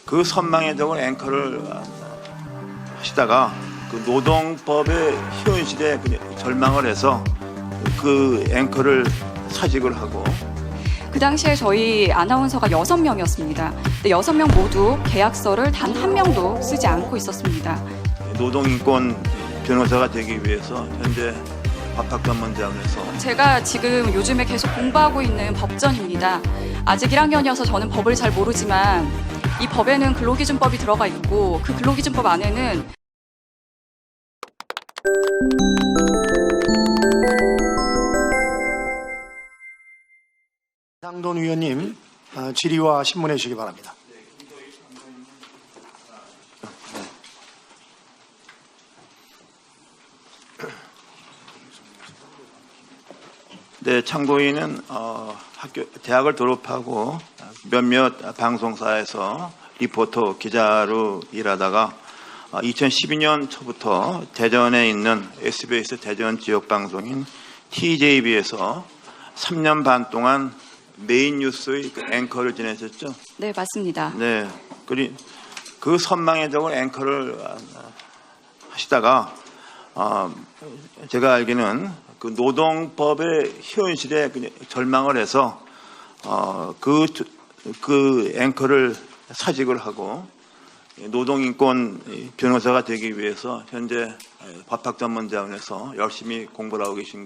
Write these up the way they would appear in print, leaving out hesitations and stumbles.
그 선망의 앵커를 하시다가 그 노동법의 현실에 절망을 해서 그 앵커를 사직을 하고, 그 당시에 저희 아나운서가 6명이었습니다. 근데 6명 모두 계약서를 단 한 명도 쓰지 않고 있었습니다. 노동인권 변호사가 되기 위해서 현재 법학전문대학에서 제가 지금 요즘에 계속 공부하고 있는 법전입니다. 아직 1학년이어서 저는 법을 잘 모르지만 이 법에는 근로기준법이 들어가 있고, 그 근로기준법 안에는 장돈 위원님, 질의와 신문해 주시기 바랍니다. 네, 창고인은 대학을 졸업하고 몇몇 방송사에서 리포터 기자로 일하다가 2012년 초부터 대전에 있는 SBS 대전 지역 방송인 TJB에서 3년 반 동안 메인 뉴스의 앵커를 지내셨죠? 네, 맞습니다. 네, 그 선망의 앵커를 하시다가 제가 알기는 그 노동법의 현실에 절망을 해서 그 앵커를 사직을 하고 노동인권 변호사가 되기 위해서 현재 법학전문대학원에서 열심히 공부를 하고 계신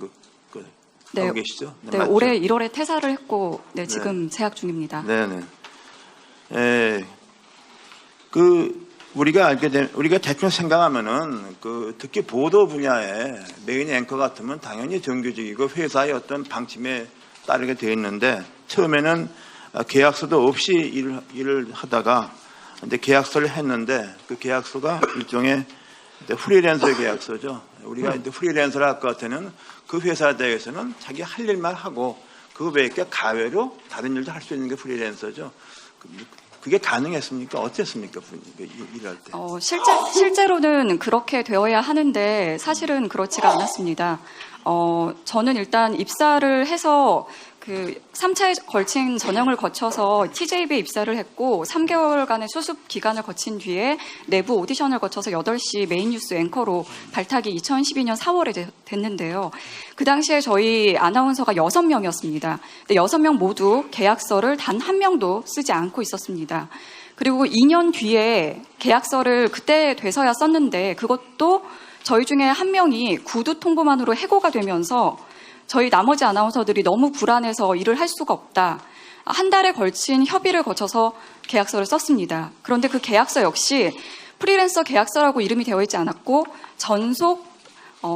네, 하고 계시죠? 네, 맞죠? 올해 1월에 퇴사를 했고, 네, 지금 재학 중입니다. 네네. 우리가 대충 생각하면은 특히 보도 분야에 메인 앵커 같으면 당연히 정규직이고 회사의 어떤 방침에 따르게 되어 있는데, 처음에는 계약서도 없이 일을 하다가 이제 계약서를 했는데, 그 계약서가 일종의 프리랜서 계약서죠. 우리가 이제 프리랜서를 할 것 같으면 그 회사에 대해서는 자기 할 일만 하고 그 외에 가외로 다른 일도 할 수 있는 게 프리랜서죠. 그게 가능했습니까? 어땠습니까? 일할 때? 실제로는 그렇게 되어야 하는데 사실은 그렇지가 않았습니다. 저는 일단 입사를 해서 그 3차에 걸친 전형을 거쳐서 TJB에 입사를 했고, 3개월간의 수습 기간을 거친 뒤에 내부 오디션을 거쳐서 8시 메인 뉴스 앵커로 발탁이 2012년 4월에 됐는데요. 그 당시에 저희 아나운서가 6명이었습니다. 근데 6명 모두 계약서를 단 한 명도 쓰지 않고 있었습니다. 그리고 2년 뒤에 계약서를 그때 돼서야 썼는데, 그것도 저희 중에 한 명이 구두 통보만으로 해고가 되면서 저희 나머지 아나운서들이 너무 불안해서 일을 할 수가 없다. 한 달에 걸친 협의를 거쳐서 계약서를 썼습니다. 그런데 그 계약서 역시 프리랜서 계약서라고 이름이 되어 있지 않았고, 전속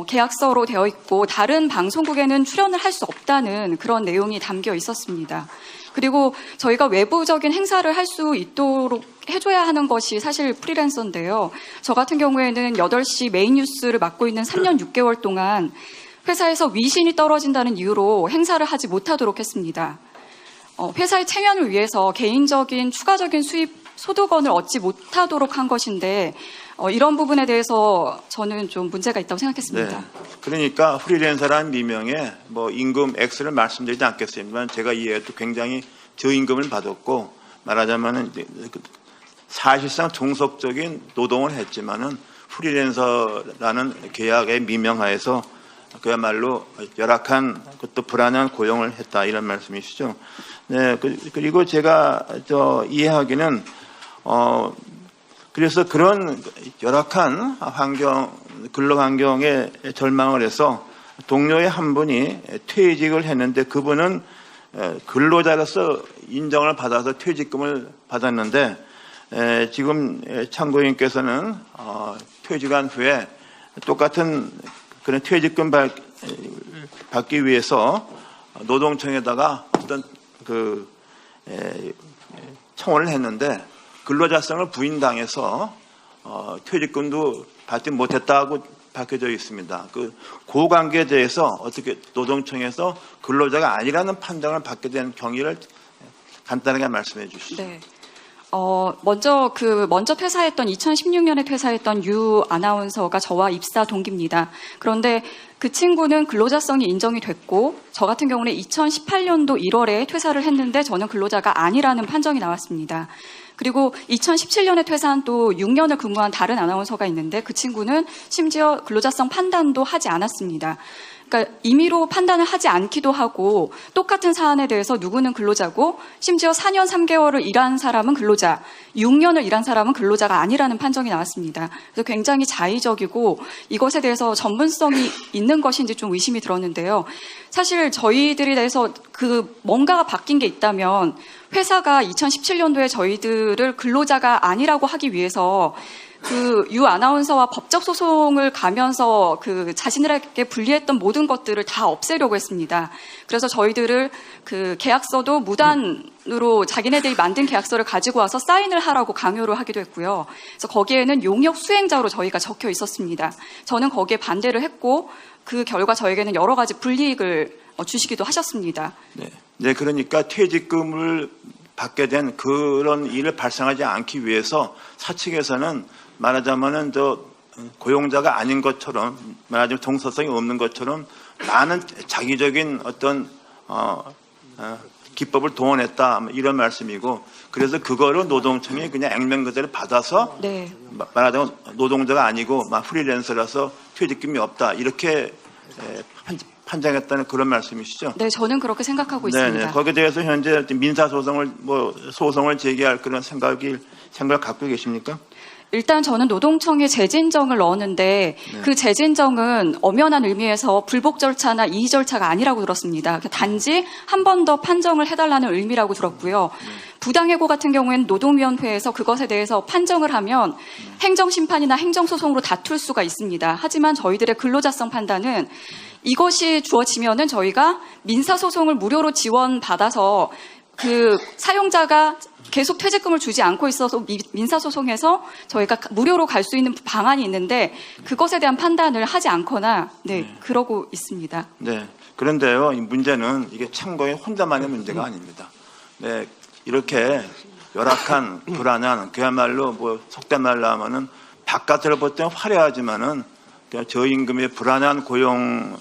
계약서로 되어 있고, 다른 방송국에는 출연을 할 수 없다는 그런 내용이 담겨 있었습니다. 그리고 저희가 외부적인 행사를 할 수 있도록 해줘야 하는 것이 사실 프리랜서인데요. 저 같은 경우에는 8시 메인 뉴스를 맡고 있는 3년 6개월 동안 회사에서 위신이 떨어진다는 이유로 행사를 하지 못하도록 했습니다. 회사의 체면을 위해서 개인적인 추가적인 수입 소득원을 얻지 못하도록 한 것인데, 이런 부분에 대해서 저는 좀 문제가 있다고 생각했습니다. 네. 그러니까 프리랜서라는 미명에 임금 X를 말씀드리지 않겠습니다만, 제가 이해해도 굉장히 저임금을 받았고, 말하자면은 사실상 종속적인 노동을 했지만은 프리랜서라는 계약의 미명하에서 그야말로 열악한, 그것도 불안한 고용을 했다, 이런 말씀이시죠. 네, 그리고 제가 이해하기는 그래서 그런 열악한 근로 환경에 절망을 해서 동료의 한 분이 퇴직을 했는데, 그분은 근로자로서 인정을 받아서 퇴직금을 받았는데, 지금 참고인께서는 퇴직한 후에 똑같은 그런 퇴직금 받기 위해서 노동청에다가 어떤 청원을 했는데, 근로자성을 부인당해서 퇴직금도 받지 못했다고 밝혀져 있습니다. 그 관계에 대해서 어떻게 노동청에서 근로자가 아니라는 판단을 받게 된 경위를 간단하게 말씀해 주시죠. 네. 먼저 퇴사했던 2016년에 퇴사했던 유 아나운서가 저와 입사 동기입니다. 그런데 그 친구는 근로자성이 인정이 됐고, 저 같은 경우는 2018년도 1월에 퇴사를 했는데 저는 근로자가 아니라는 판정이 나왔습니다. 그리고 2017년에 퇴사한 또 6년을 근무한 다른 아나운서가 있는데 그 친구는 심지어 근로자성 판단도 하지 않았습니다. 그러니까 임의로 판단을 하지 않기도 하고 똑같은 사안에 대해서 누구는 근로자고 심지어 4년 3개월을 일한 사람은 근로자, 6년을 일한 사람은 근로자가 아니라는 판정이 나왔습니다. 그래서 굉장히 자의적이고 이것에 대해서 전문성이 있는 것인지 좀 의심이 들었는데요. 사실 저희들에 대해서 뭔가가 바뀐 게 있다면 회사가 2017년도에 저희들을 근로자가 아니라고 하기 위해서 유 아나운서와 법적 소송을 가면서 자신들에게 불리했던 모든 것들을 다 없애려고 했습니다. 그래서 저희들을 계약서도 무단으로 자기네들이 만든 계약서를 가지고 와서 사인을 하라고 강요를 하기도 했고요. 그래서 거기에는 용역 수행자로 저희가 적혀 있었습니다. 저는 거기에 반대를 했고 그 결과 저에게는 여러 가지 불이익을 주시기도 하셨습니다. 네, 그러니까 퇴직금을 받게 된 그런 일을 발생하지 않기 위해서 사측에서는 말하자면은 고용자가 아닌 것처럼 말하자면 동서성이 없는 것처럼 많은 자기적인 어떤 기법을 동원했다 이런 말씀이고 그래서 그거를 노동청이 그냥 액면 그대로 받아서 네. 말하자면 노동자가 아니고 프리랜서라서 퇴직금이 없다 이렇게 판정했다는 그런 말씀이시죠? 네, 저는 그렇게 생각하고 있습니다. 네네. 거기에 대해서 현재 민사 소송을 제기할 그런 생각을 갖고 계십니까? 일단 저는 노동청에 재진정을 넣었는데 그 재진정은 엄연한 의미에서 불복 절차나 이의 절차가 아니라고 들었습니다. 단지 한 번 더 판정을 해달라는 의미라고 들었고요. 부당해고 같은 경우에는 노동위원회에서 그것에 대해서 판정을 하면 행정심판이나 행정소송으로 다툴 수가 있습니다. 하지만 저희들의 근로자성 판단은 이것이 주어지면은 저희가 민사소송을 무료로 지원받아서 사용자가 계속 퇴직금을 주지 않고 있어서 민사소송에서 저희가 무료로 갈 수 있는 방안이 있는데 그것에 대한 판단을 하지 않거나 그러고 있습니다. 네. 그런데요, 이 문제는 이게 참고의 혼자만의 문제가 아닙니다. 네. 이렇게 열악한, 불안한, 그야말로 속된 말로 하면은 바깥으로 볼 때는 화려하지만은 저임금의 불안한 고용에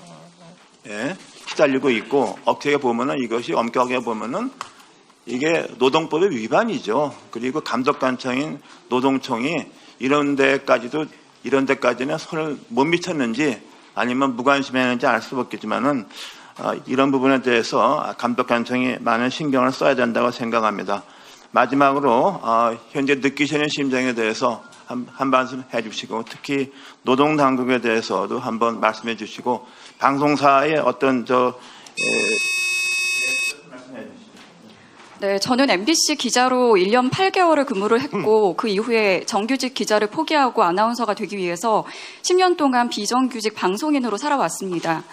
시달리고 있고 어떻게 보면은 이것이 엄격하게 보면은 이게 노동법의 위반이죠. 그리고 감독관청인 노동청이 이런 데까지는 손을 못 미쳤는지 아니면 무관심했는지 알 수 없겠지만은 이런 부분에 대해서 감독관청이 많은 신경을 써야 된다고 생각합니다. 마지막으로 현재 느끼시는 심정에 대해서 한 말씀 해주시고 특히 노동당국에 대해서도 한번 말씀해 주시고 방송사의 어떤 네, 저는 MBC 기자로 1년 8개월을 근무를 했고 그 이후에 정규직 기자를 포기하고 아나운서가 되기 위해서 10년 동안 비정규직 방송인으로 살아왔습니다.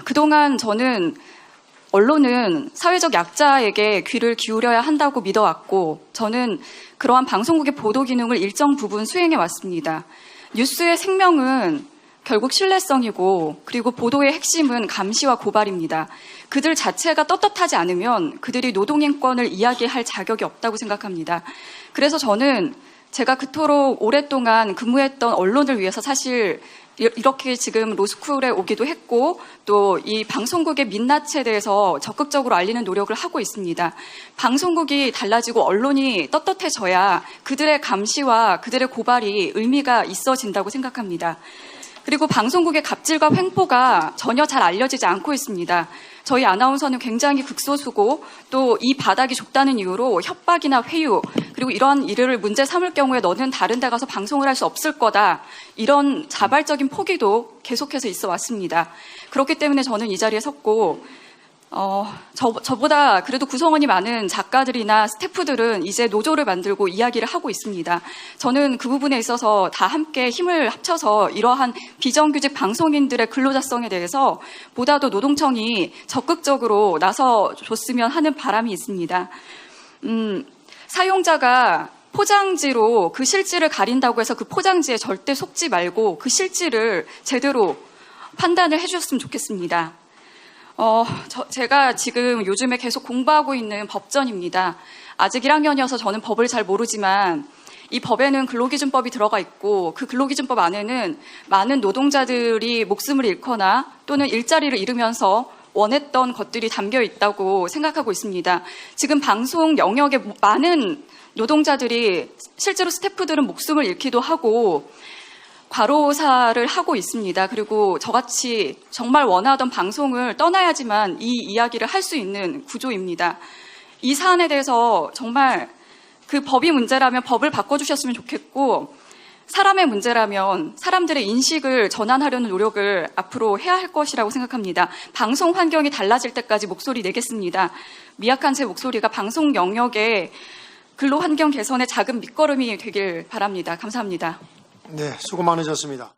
그동안 저는 언론은 사회적 약자에게 귀를 기울여야 한다고 믿어왔고 저는 그러한 방송국의 보도 기능을 일정 부분 수행해 왔습니다. 뉴스의 생명은 결국 신뢰성이고 그리고 보도의 핵심은 감시와 고발입니다. 그들 자체가 떳떳하지 않으면 그들이 노동인권을 이야기할 자격이 없다고 생각합니다. 그래서 저는 제가 그토록 오랫동안 근무했던 언론을 위해서 사실 이렇게 지금 로스쿨에 오기도 했고 또 이 방송국의 민낯에 대해서 적극적으로 알리는 노력을 하고 있습니다. 방송국이 달라지고 언론이 떳떳해져야 그들의 감시와 그들의 고발이 의미가 있어진다고 생각합니다. 그리고 방송국의 갑질과 횡포가 전혀 잘 알려지지 않고 있습니다. 저희 아나운서는 굉장히 극소수고 또 이 바닥이 좁다는 이유로 협박이나 회유 그리고 이러한 일을 문제 삼을 경우에 너는 다른 데 가서 방송을 할 수 없을 거다. 이런 자발적인 포기도 계속해서 있어 왔습니다. 그렇기 때문에 저는 이 자리에 섰고 저보다 그래도 구성원이 많은 작가들이나 스태프들은 이제 노조를 만들고 이야기를 하고 있습니다. 저는 그 부분에 있어서 다 함께 힘을 합쳐서 이러한 비정규직 방송인들의 근로자성에 대해서 보다도 노동청이 적극적으로 나서줬으면 하는 바람이 있습니다. 사용자가 포장지로 그 실지를 가린다고 해서 그 포장지에 절대 속지 말고 그 실지를 제대로 판단을 해주셨으면 좋겠습니다. 제가 지금 요즘에 계속 공부하고 있는 법전입니다. 아직 1학년이어서 저는 법을 잘 모르지만 이 법에는 근로기준법이 들어가 있고 그 근로기준법 안에는 많은 노동자들이 목숨을 잃거나 또는 일자리를 잃으면서 원했던 것들이 담겨 있다고 생각하고 있습니다. 지금 방송 영역에 많은 노동자들이 실제로 스태프들은 목숨을 잃기도 하고 과로사를 하고 있습니다. 그리고 저같이 정말 원하던 방송을 떠나야지만 이 이야기를 할 수 있는 구조입니다. 이 사안에 대해서 정말 그 법이 문제라면 법을 바꿔주셨으면 좋겠고, 사람의 문제라면 사람들의 인식을 전환하려는 노력을 앞으로 해야 할 것이라고 생각합니다. 방송 환경이 달라질 때까지 목소리 내겠습니다. 미약한 제 목소리가 방송 영역의 근로 환경 개선의 작은 밑거름이 되길 바랍니다. 감사합니다. 네, 수고 많으셨습니다.